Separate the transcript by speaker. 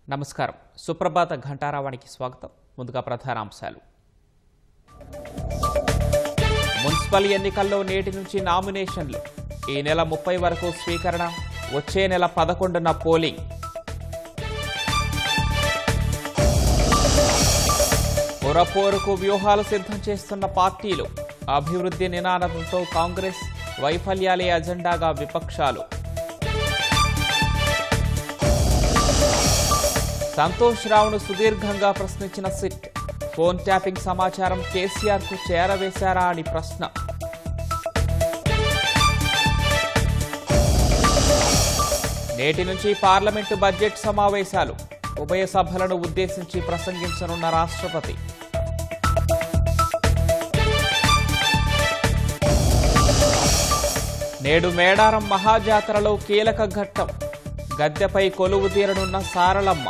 Speaker 1: నమస్కారం. సుప్రభాత ఘంటారావానికి స్వాగతం. ముందుగా ప్రధాన అంశాలు. మున్సిపల్ ఎన్నికల్లో నేటి నుంచి నామినేషన్లు. ఈ నెల 30 వరకు స్వీకరణ. వచ్చే నెల 11న పోలింగ్. పొరపోరుకు వ్యూహాలు సిద్ధం చేస్తున్న పార్టీలు. అభివృద్ధి నినాదంతో కాంగ్రెస్, వైఫల్యాలే అజెండాగా విపక్షాలు. సంతోష్ రావును సుదీర్ఘంగా ప్రశ్నించిన సిట్. ఫోన్ ట్యాపింగ్ సమాచారం కేసీఆర్కు చేరవేశారా అని ప్రశ్న. నేటి నుంచి పార్లమెంటు బడ్జెట్ సమావేశాలు. ఉభయ సభలను ఉద్దేశించి ప్రసంగించనున్న రాష్ట్రపతి. నేడు మేడారం మహాజాతరలో కీలక ఘట్టం. గద్దెపై కొలువు తీరనున్న సారలమ్మ.